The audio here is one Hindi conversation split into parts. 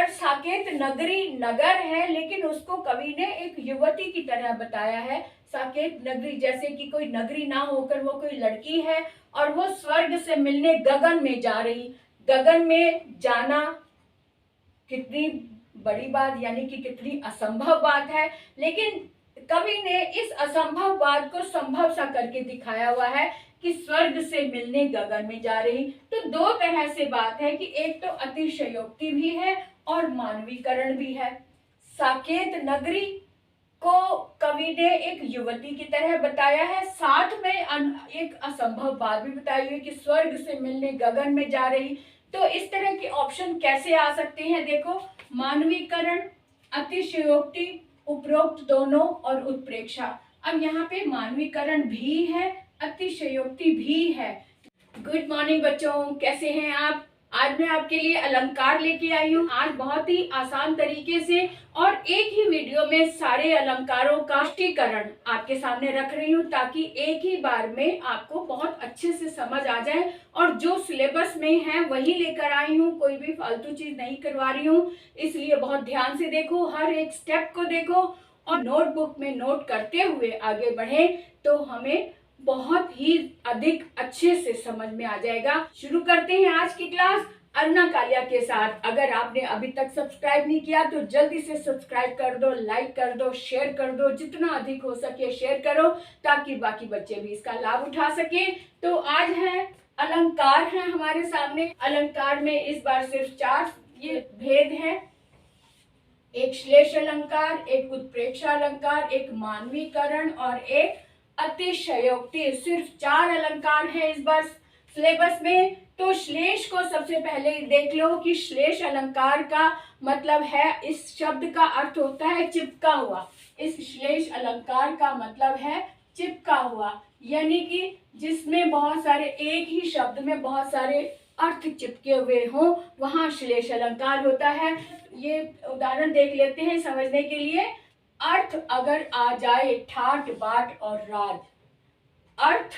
अगर साकेत नगरी नगर है, लेकिन उसको कवि ने एक युवती की तरह बताया है। साकेत नगरी जैसे कि कोई नगरी ना होकर वो कोई लड़की है और वो स्वर्ग से मिलने गगन में जा रही। गगन में जाना कितनी बड़ी बात, यानी कि कितनी असंभव बात है, लेकिन कवि ने इस असंभव बात को संभव सा करके दिखाया हुआ है कि स्वर्ग से मिलने गगन में जा रही। तो दो तरह से बात है कि एक तो अतिशयोक्ति भी है और मानवीकरण भी है। साकेत नगरी को कवि ने एक युवती की तरह बताया है, साथ में एक असंभव बात भी बताई है कि स्वर्ग से मिलने गगन में जा रही। तो इस तरह के ऑप्शन कैसे आ सकते हैं? देखो, मानवीकरण, अतिशयोक्ति, उपरोक्त दोनों और उत्प्रेक्षा। अब यहाँ पे मानवीकरण भी है, अतिशयोक्ति भी है। गुड मॉर्निंग बच्चों, कैसे हैं आप? आज मैं आपके लिए अलंकार लेके आई हूँ। आज बहुत ही आसान तरीके से और एक ही वीडियो में सारे अलंकारों का स्पष्टीकरण आपके सामने रख रही हूँ, ताकि एक ही बार में आपको बहुत अच्छे से समझ आ जाए। और जो सिलेबस में है वही लेकर आई हूँ, कोई भी फालतू चीज नहीं करवा रही हूँ। इसलिए बहुत ध्यान से देखो, हर एक स्टेप को देखो और नोटबुक में नोट करते हुए आगे बढ़े, तो हमें बहुत ही अधिक अच्छे से समझ में आ जाएगा। शुरू करते हैं आज की क्लास अरुणा कालिया के साथ। अगर आपने अभी तक सब्सक्राइब नहीं किया तो जल्दी से सब्सक्राइब कर दो, लाइक कर दो, शेयर कर दो, जितना अधिक हो सके शेयर करो, ताकि बाकी बच्चे भी इसका लाभ उठा सके। तो आज है अलंकार है हमारे सामने। अलंकार में इस बार सिर्फ 4 ये भेद है, एक श्लेष अलंकार, एक उत्प्रेक्षा अलंकार, एक मानवीकरण और एक अतिशयोक्ति। सिर्फ 4 अलंकार है इस बार सिलेबस में। तो श्लेष को सबसे पहले देख लो कि श्लेष अलंकार का मतलब है, इस शब्द का अर्थ होता है चिपका हुआ। इस श्लेष अलंकार का मतलब है चिपका हुआ, यानी कि जिसमें बहुत सारे, एक ही शब्द में बहुत सारे अर्थ चिपके हुए हो, वहां श्लेष अलंकार होता है। ये उदाहरण देख लेते हैं समझने के लिए। अर्थ अगर आ जाए ठाट बाट और राज, अर्थ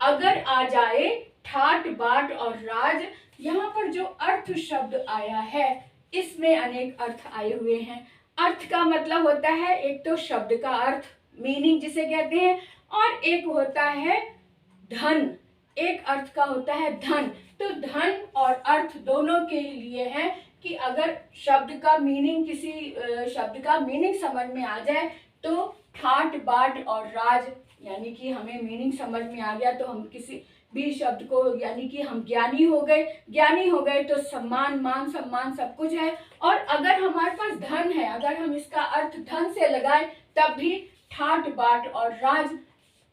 अगर आ जाए ठाट बाट और राज, यहाँ पर जो अर्थ शब्द आया है इसमें अनेक अर्थ आए हुए हैं। अर्थ का मतलब होता है एक तो शब्द का अर्थ, मीनिंग जिसे कहते हैं, और एक होता है धन। एक अर्थ का होता है धन। तो धन और अर्थ दोनों के लिए है कि अगर शब्द का मीनिंग, किसी शब्द का मीनिंग समझ में आ जाए तो ठाट बाट और राज, यानी कि हमें मीनिंग समझ में आ गया तो हम किसी भी शब्द को, यानी कि हम ज्ञानी हो गए। ज्ञानी हो गए तो सम्मान, मान सम्मान सब कुछ है। और अगर हमारे पास धन है, अगर हम इसका अर्थ धन से लगाए तब भी ठाट बाट और राज।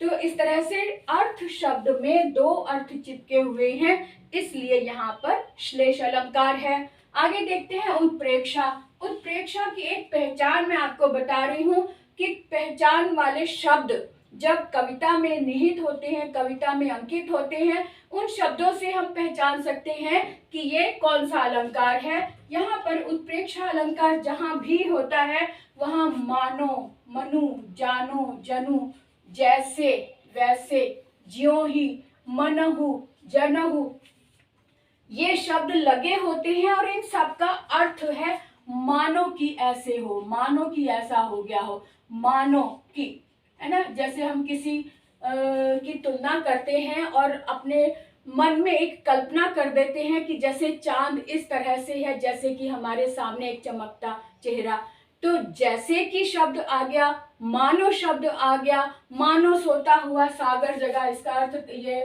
तो इस तरह से अर्थ शब्द में 2 अर्थ चिपके हुए हैं, इसलिए यहाँ पर श्लेष अलंकार है। आगे देखते हैं उत्प्रेक्षा। उत्प्रेक्षा की एक पहचान मैं आपको बता रही हूँ कि पहचान वाले शब्द जब कविता में निहित होते हैं, कविता में अंकित होते हैं, उन शब्दों से हम पहचान सकते हैं कि ये कौन सा अलंकार है। यहाँ पर उत्प्रेक्षा अलंकार जहाँ भी होता है वहाँ मानो, मनु, जानो, जनू, जैसे, वैसे, ज्यों ही, मनहु, जनहु, ये शब्द लगे होते हैं और इन सब का अर्थ है मानो कि ऐसे हो, मानो कि ऐसा हो गया हो, मानो कि, है ना। जैसे हम किसी की तुलना करते हैं और अपने मन में एक कल्पना कर देते हैं कि जैसे चांद इस तरह से है, जैसे कि हमारे सामने एक चमकता चेहरा। तो जैसे कि शब्द आ गया, मानो शब्द आ गया, मानो सोता हुआ सागर जगा। इसका अर्थ, ये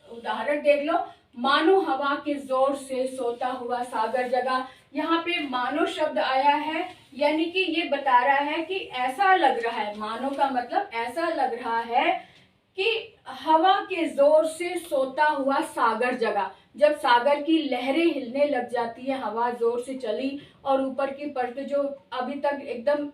उदाहरण देख लो, मानो हवा के जोर से सोता हुआ सागर जगा। यहाँ पे मानो शब्द आया है, यानी कि ये बता रहा है कि ऐसा लग रहा है। मानो का मतलब ऐसा लग रहा है कि हवा के जोर से सोता हुआ सागर जगा। जब सागर की लहरें हिलने लग जाती है, हवा जोर से चली और ऊपर की परत जो अभी तक एकदम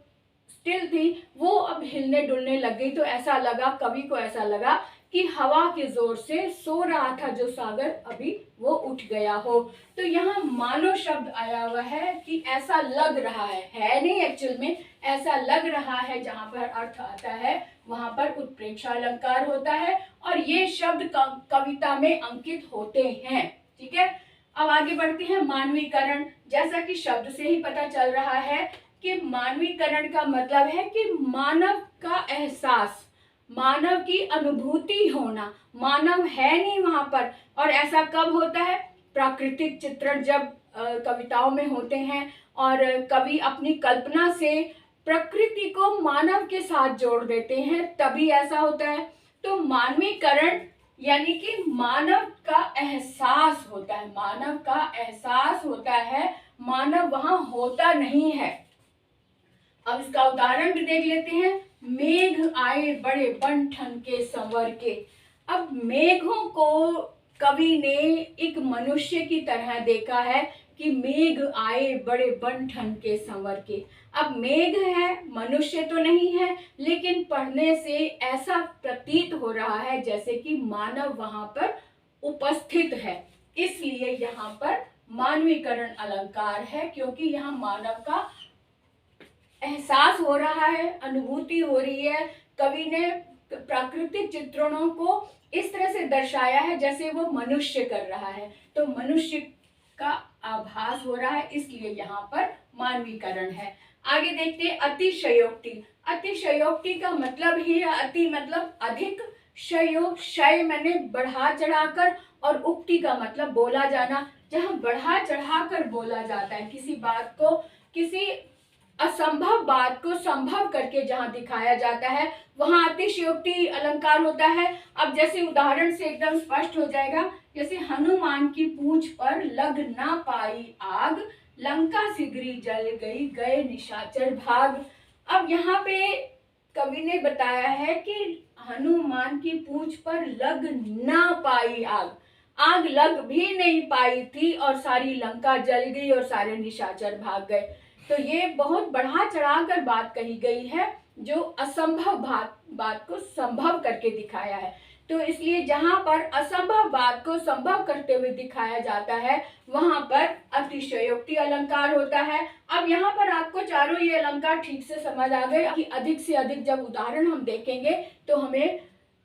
स्टिल थी वो अब हिलने डुलने लग गई, तो ऐसा लगा, कवि को ऐसा लगा कि हवा के जोर से सो रहा था जो सागर, अभी वो उठ गया हो। तो यहाँ मानो शब्द आया हुआ है कि ऐसा लग रहा है नहीं, एक्चुअल में ऐसा लग रहा है। जहाँ पर अर्थ आता है वहां पर उत्प्रेक्षा अलंकार होता है और ये शब्द कविता में अंकित होते हैं। ठीक है, अब आगे बढ़ते हैं मानवीकरण। जैसा कि शब्द से ही पता चल रहा है कि मानवीकरण का मतलब है कि मानव का एहसास, मानव की अनुभूति होना। मानव है नहीं वहां पर। और ऐसा कब होता है? प्राकृतिक चित्रण जब कविताओं में होते हैं और कवि अपनी कल्पना से प्रकृति को मानव के साथ जोड़ देते हैं, तभी ऐसा होता है। तो मानवीकरण यानी कि मानव का एहसास होता है, मानव का एहसास होता है, मानव वहां होता नहीं है। अब इसका उदाहरण भी देख लेते हैं। मेघ आए बड़े बन ठन के संवर के। अब मेघों को कवि ने एक मनुष्य की तरह देखा है कि मेघ आए बड़े बन ठन के संवर के। अब मेघ है, मनुष्य तो नहीं है, लेकिन पढ़ने से ऐसा प्रतीत हो रहा है जैसे कि मानव वहां पर उपस्थित है। इसलिए यहाँ पर मानवीकरण अलंकार है, क्योंकि यहाँ मानव का एहसास हो रहा है, अनुभूति हो रही है। कवि ने प्राकृतिक चित्रणों को इस तरह से दर्शाया है जैसे वो मनुष्य कर रहा है, तो मनुष्य का आभास हो रहा है, इसलिए यहाँ पर मानवीकरण है। आगे देखते हैं अतिशयोक्ति। अतिशयोक्ति का मतलब ही है, अति मतलब अधिक, शयो शय मैंने बढ़ा चढ़ाकर, और उक्ति का मतलब बोला जाना। जहाँ बढ़ा चढ़ाकर बोला जाता है किसी बात को, किसी असंभव बात को संभव करके जहाँ दिखाया जाता है, वहां अतिशयोक्ति अलंकार होता है। अब जैसे उदाहरण से एकदम स्पष्ट हो जाएगा, जैसे हनुमान की पूंछ पर लग ना पाई आग, लंका सिगरी जल गई गए निशाचर भाग। अब यहाँ पे कवि ने बताया है कि हनुमान की पूंछ पर लग ना पाई आग, आग लग भी नहीं पाई थी और सारी लंका जल गई और सारे निशाचर भाग गए। तो ये बहुत बढ़ा चढ़ाकर बात कही गई है, जो असंभव बात को संभव करके दिखाया है। तो इसलिए जहां पर असंभव बात को संभव करते हुए दिखाया जाता है, वहां पर अतिशयोक्ति अलंकार होता है। अब यहाँ पर आपको चारों ये अलंकार ठीक से समझ आ गए कि अधिक से अधिक जब उदाहरण हम देखेंगे तो हमें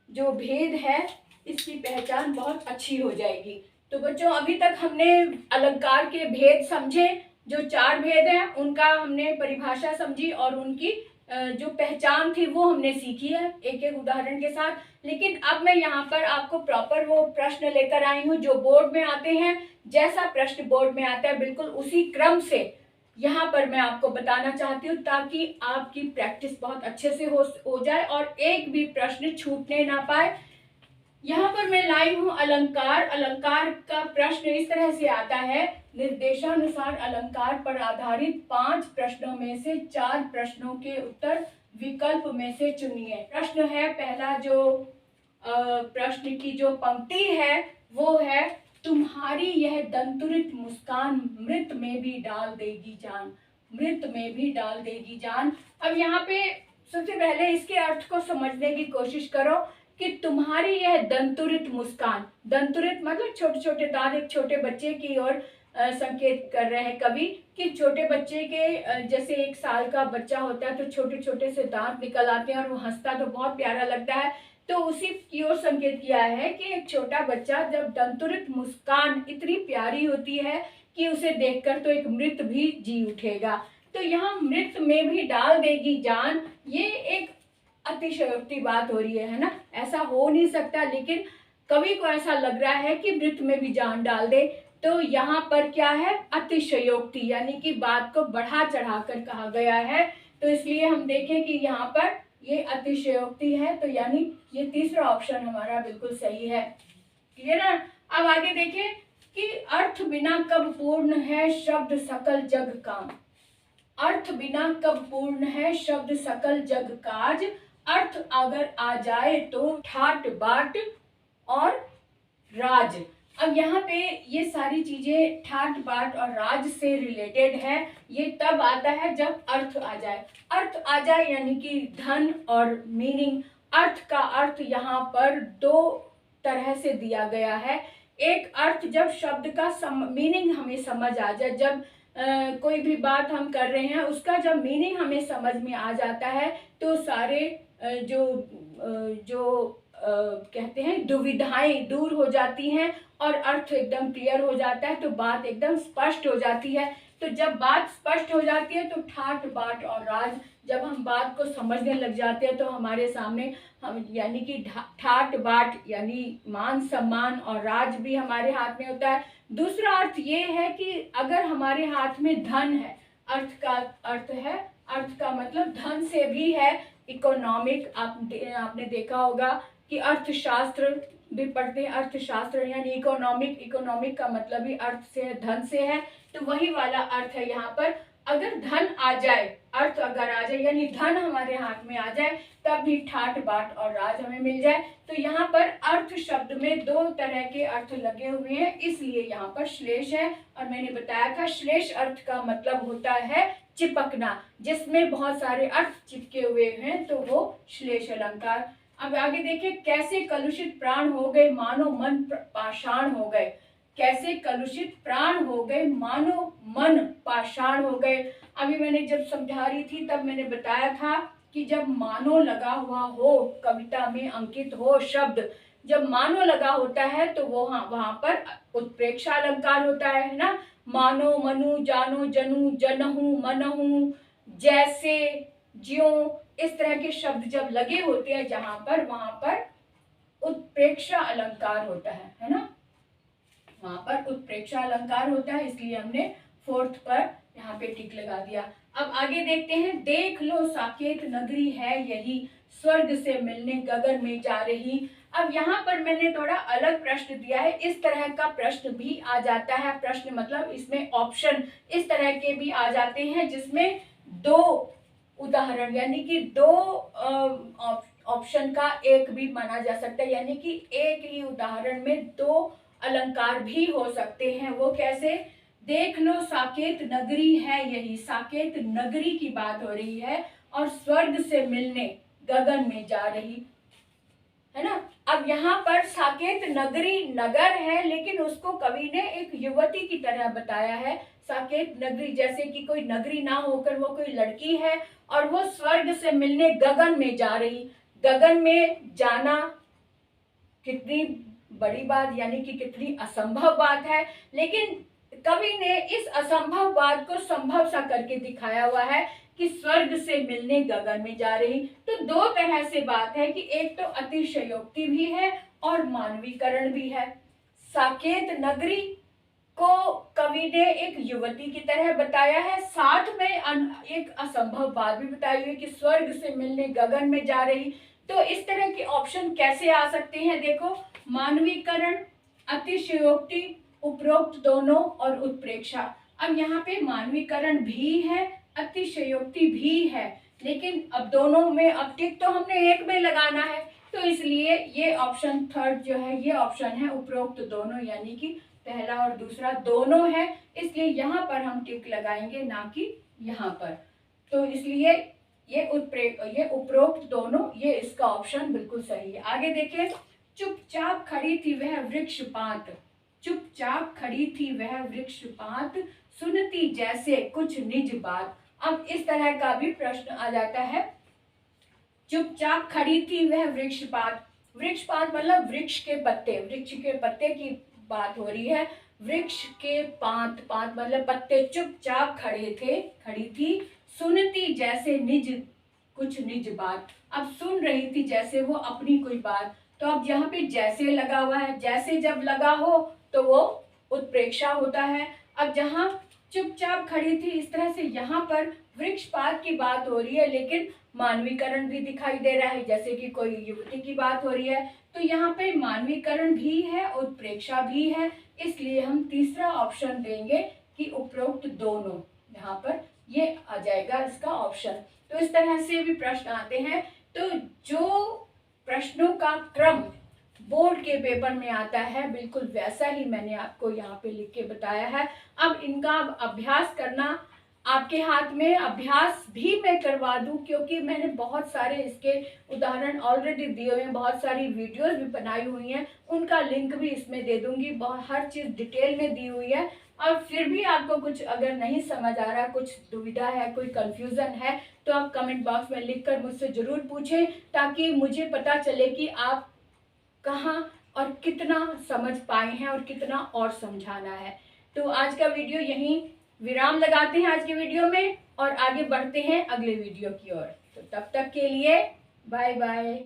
जो भेद है इसकी पहचान बहुत अच्छी हो जाएगी। तो बच्चों, अभी तक हमने अलंकार के भेद समझे, जो चार भेद हैं उनका हमने परिभाषा समझी और उनकी जो पहचान थी वो हमने सीखी है एक एक उदाहरण के साथ। लेकिन अब मैं यहाँ पर आपको प्रॉपर वो प्रश्न लेकर आई हूँ जो बोर्ड में आते हैं। जैसा प्रश्न बोर्ड में आता है बिल्कुल उसी क्रम से यहाँ पर मैं आपको बताना चाहती हूँ, ताकि आपकी प्रैक्टिस बहुत अच्छे से हो जाए और एक भी प्रश्न छूटने ना पाए। यहाँ पर मैं लाई हूँ अलंकार। अलंकार का प्रश्न इस तरह से आता है, निर्देशानुसार अलंकार पर आधारित 5 प्रश्नों में से 4 प्रश्नों के उत्तर विकल्प में से चुनिए। प्रश्न है पहला, जो प्रश्न की जो पंक्ति है वो है, तुम्हारी यह दंतुरित मुस्कान मृत में भी डाल देगी जान, मृत में भी डाल देगी जान। अब यहाँ पे सबसे पहले इसके अर्थ को समझने की कोशिश करो कि तुम्हारी यह दंतुरित मुस्कान, दंतुरित मतलब छोटे छोटे दांत, एक छोटे बच्चे की ओर संकेत कर रहे हैं कवि कि छोटे बच्चे के जैसे 1 साल का बच्चा होता है तो छोटे छोटे से दांत निकल आते हैं और वो हंसता तो बहुत प्यारा लगता है, तो उसी की ओर संकेत किया है कि एक छोटा बच्चा जब दंतुरित मुस्कान इतनी प्यारी होती है कि उसे देखकर तो एक मृत भी जी उठेगा। तो यहाँ मृत में भी डाल देगी जान, ये एक अतिशयोक्ति बात हो रही है ना, ऐसा हो नहीं सकता, लेकिन कवि को ऐसा लग रहा है कि मृत में भी जान डाल दे। तो यहाँ पर क्या है, अतिशयोक्ति, यानी कि बात को बढ़ा चढ़ाकर कहा गया है। तो इसलिए हम देखें कि यहाँ पर ये अतिशयोक्ति है, तो यानी ये तीसरा ऑप्शन हमारा बिल्कुल सही है। क्लियर है? अब आगे देखें कि अर्थ बिना कब पूर्ण है शब्द सकल जग काम। अर्थ बिना कब पूर्ण है शब्द सकल जग काज, अर्थ अगर आ जाए तो ठाट बाट और राज। अब यहाँ पे ये सारी चीजें ठाट बाट और राज से रिलेटेड है। ये तब आता है जब अर्थ आ जाए। अर्थ आ जाए यानी कि धन और मीनिंग। अर्थ का अर्थ यहाँ पर 2 तरह से दिया गया है। एक अर्थ जब शब्द का मीनिंग हमें समझ आ जाए, जब कोई भी बात हम कर रहे हैं उसका जब मीनिंग हमें समझ में आ जाता है तो सारे जो कहते हैं दुविधाएं दूर हो जाती हैं और अर्थ एकदम क्लियर हो जाता है, तो बात एकदम स्पष्ट हो जाती है। तो जब बात स्पष्ट हो जाती है तो ठाट बाट और राज, जब हम बात को समझने लग जाते हैं तो हमारे सामने हम यानी कि ठाट बाट यानी मान सम्मान और राज भी हमारे हाथ में होता है। दूसरा अर्थ ये है कि अगर हमारे हाथ में धन है, अर्थ का अर्थ है, अर्थ का मतलब धन से भी है, इकोनॉमिक। आपने देखा होगा कि अर्थशास्त्र भी पढ़ते हैं, अर्थशास्त्र यानी इकोनॉमिक, इकोनॉमिक का मतलब ही अर्थ से है, धन से है, तो वही वाला अर्थ है यहाँ पर। अगर धन आ जाए, अर्थ अगर आ जाए यानी धन हमारे हाथ में आ जाए, तब भी ठाट बाट और राज हमें मिल जाए। तो यहाँ पर अर्थ शब्द में दो तरह के अर्थ लगे हुए हैं, इसलिए यहाँ पर श्लेष है। और मैंने बताया था श्लेष अर्थ का मतलब होता है चिपकना, जिसमें बहुत सारे अर्थ चिपके हुए हैं, तो वो श्लेष अलंकार। अब आगे देखिए, कैसे कलुषित प्राण हो गए मानो मन पाषाण हो गए। कैसे कलुषित प्राण हो गए मानो मन पाषाण हो गए। अभी मैंने जब समझा रही थी तब मैंने बताया था कि जब मानो लगा हुआ हो, कविता में अंकित हो शब्द, जब मानो लगा होता है तो वो वहां पर उत्प्रेक्षा अलंकार होता है ना। मानो, मनु, जानो, जनू, जनहू, मनहू, जैसे, ज्यों, इस तरह के शब्द जब लगे होते हैं जहां पर, वहां पर उत्प्रेक्षा अलंकार होता है ना, वहां पर उत्प्रेक्षा अलंकार होता है, इसलिए हमने फोर्थ पर यहाँ पे टिक लगा दिया। अब आगे देखते हैं, देख लो साकेत नगरी है यही, स्वर्ग से मिलने गगन में जा रही। अब यहाँ पर मैंने थोड़ा अलग प्रश्न दिया है, इस तरह का प्रश्न भी आ जाता है, प्रश्न मतलब इसमें ऑप्शन इस तरह के भी आ जाते हैं जिसमें दो उदाहरण यानी कि दो ऑप्शन का एक भी माना जा सकता है, यानी कि एक ही उदाहरण में दो अलंकार भी हो सकते हैं। वो कैसे? देख लो साकेत नगरी है यही, साकेत नगरी की बात हो रही है और स्वर्ग से मिलने गगन में जा रही है ना। अब यहाँ पर साकेत नगरी नगर है, लेकिन उसको कवि ने एक युवती की तरह बताया है। साकेत नगरी जैसे कि कोई नगरी ना होकर वो कोई लड़की है और वो स्वर्ग से मिलने गगन में जा रही। गगन में जाना कितनी बड़ी बात, यानी कि कितनी असंभव बात है, लेकिन कवि ने इस असंभव बात को संभव सा करके दिखाया हुआ है कि स्वर्ग से मिलने गगन में जा रही। तो दो तरह से बात है कि एक तो अतिशयोक्ति भी है और मानवीकरण भी है। साकेत नगरी को कवि ने एक युवती की तरह बताया है, साथ में एक असंभव बात भी बताई हुई कि स्वर्ग से मिलने गगन में जा रही। तो इस तरह के ऑप्शन कैसे आ सकते हैं? देखो, मानवीकरण, अतिशयोक्ति, उपरोक्त दोनों और उत्प्रेक्षा। अब यहाँ पे मानवीकरण भी है, अतिशयोक्ति भी है, लेकिन अब दोनों में अब टिक तो हमने एक में लगाना है, तो इसलिए ये ऑप्शन थर्ड जो है ये ऑप्शन है उपरोक्त दोनों, यानी कि पहला और दूसरा दोनों है, इसलिए यहाँ पर हम टिक लगाएंगे ना कि यहाँ पर। तो इसलिए ये उपरोक्त दोनों, ये इसका ऑप्शन बिल्कुल सही है। आगे देखिए, चुपचाप खड़ी थी वह वृक्ष पात, चुपचाप खड़ी थी वह वृक्ष पात, सुनती जैसे कुछ निज बात। अब इस तरह का भी प्रश्न आ जाता है, चुपचाप खड़ी थी वह वृक्ष पात। वृक्ष पात मतलब वृक्ष के पत्ते, वृक्ष के पत्ते की बात हो रही है। वृक्ष के पात, पात मतलब पत्ते, चुपचाप खड़े थे, खड़ी थी, सुनती जैसे निज कुछ निज बात। अब सुन रही थी जैसे वो अपनी कोई बात, तो अब यहाँ पे जैसे लगा हुआ है, जैसे जब लगा हो तो वो उत्प्रेक्षा होता है। अब जहाँ चुपचाप खड़ी थी, इस तरह से यहाँ पर वृक्षपात की बात हो रही है, लेकिन मानवीकरण भी दिखाई दे रहा है, जैसे कि कोई युवती की बात हो रही है, तो यहाँ पे मानवीकरण भी है, उत्प्रेक्षा भी है, इसलिए हम तीसरा ऑप्शन देंगे कि उपरोक्त दोनों, यहाँ पर ये आ जाएगा इसका ऑप्शन। तो इस तरह से भी प्रश्न आते हैं। तो जो प्रश्नों का क्रम बोर्ड के पेपर में आता है, बिल्कुल वैसा ही मैंने आपको यहाँ पे लिख के बताया है। अब इनका अभ्यास करना आपके हाथ में, अभ्यास भी मैं करवा दूं क्योंकि मैंने बहुत सारे इसके उदाहरण ऑलरेडी दिए हुए हैं, बहुत सारी वीडियोस भी बनाई हुई हैं, उनका लिंक भी इसमें दे दूंगी, बहुत हर चीज़ डिटेल में दी हुई है। और फिर भी आपको कुछ अगर नहीं समझ आ रहा, कुछ दुविधा है, कोई कंफ्यूजन है, तो आप कमेंट बॉक्स में लिखकर मुझसे ज़रूर पूछें, ताकि मुझे पता चले कि आप कहाँ और कितना समझ पाए हैं और कितना और समझाना है। तो आज का वीडियो यहीं विराम लगाते हैं आज के वीडियो में और आगे बढ़ते हैं अगले वीडियो की ओर। तो तब तक के लिए बाय बाय।